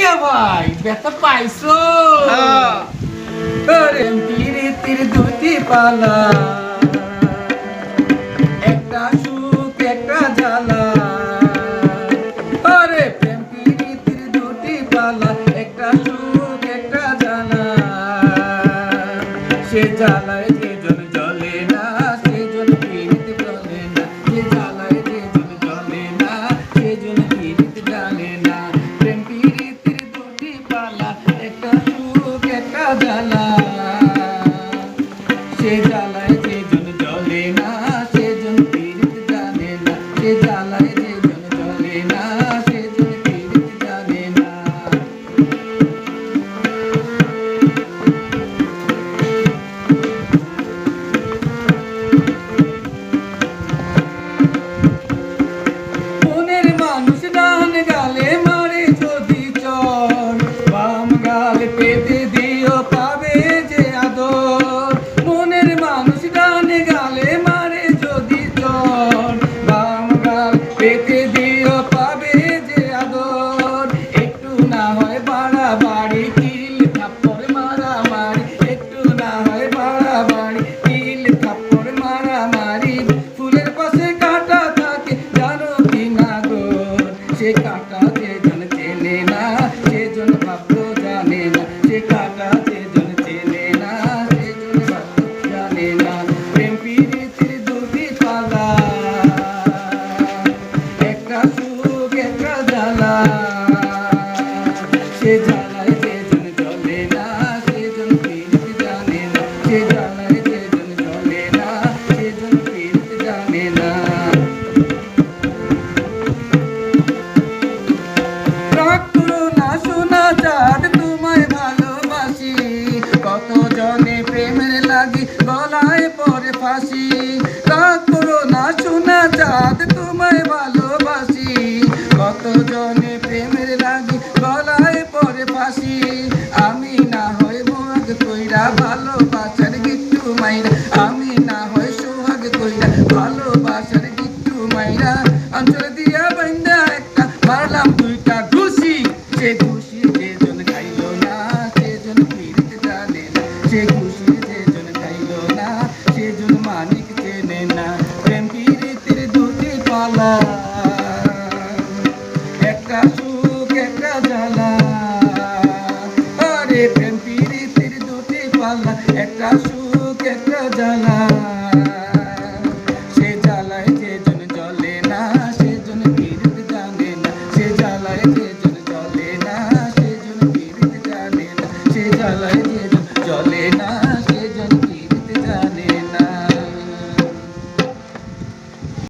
মিয়া ভাই ব্যথা পাইছো? প্রেম প্রীতির দুটি পালা, একটা সুখ একটা জ্বালা। আরে প্রেম প্রীতির দুটি পালা, একটা সুখ একটা জ্বালা। সে জ্বালায় যে জন জ্বলে না, সে জন প্রীতি বলে না। সে জ্বালায় যে জন জ্বলে না, সে জন প্রীতি জানে না। প্রেম প্রীতির দুটি পালা, একটা সুখ একটা জ্বালা। সে জ্বালায় যে জন জ্বলে না, সে জন প্রীতি জানে না। সে জ্বালায় যে জন জ্বলে না, সে জন প্রীতি জানে না। মনের মানুষ ডান গালে মারে যদি চর, বাম গাল পেতে দিও পাবে যে আদর। মনের মানুষ ডান গালে মারে যদি চর, বাম গাল পেতে দিও পাবে যে আদর। একটু না হয় বাড়াবাড়ি, কিল থাপ্পড় মারামারি। একটু না হয় বাড়াবাড়ি, কিল থাপ্পড় মারামারি। ফুলের পাশে কাঁটা থাকে জানো কি না গো, সে কাঁটা যে জন চেনে না, সে জন ভাবলো জানে না। সে কাঁটা যে জন চেনে না, সে জন ভাবলো জানে না। প্রেম প্রীতির দুটি পালা, একটা সুখ একটা জ্বালা। সে জ্বালায় যে জন জ্বলে না, সে জন প্রীতি জানে না। সে জ্বালায় যে জন জ্বলে না, সে জন প্রীতি জানে না। রাগ করো না সোনা চাঁদ, তোমায় ভালোবাসি। কত জনে প্রেমের লাগি গলায় পরে ফাঁসি। রাগ করো না সোনা চাঁদ, তোমায় ভালোবাসি। কত জনে প্রেমের লাগি গলায় পরে ফাঁসি। আমি না হয় মোহাগ কইরা ভালোবাসার গিট্টু মাইরা। আমি না হয় সোহাগ কইরা ভালোবাসার গিট্টু মাইরা। অঞ্চল দিয়া বাইন্দা একটা মারলাম দুইটা ঘুষি। সে ঘুষি যে জন খাইলো না, সে জন প্রীতি জানে না। সে ঘুষি যে জন খাইলো না, সে জন মানিক চেনে না। প্রেম প্রীতির দুটি পালা, একটা সুখ একটা জ্বালা। আরে প্রেম প্রীতির দুটি পালা, একটা সুখ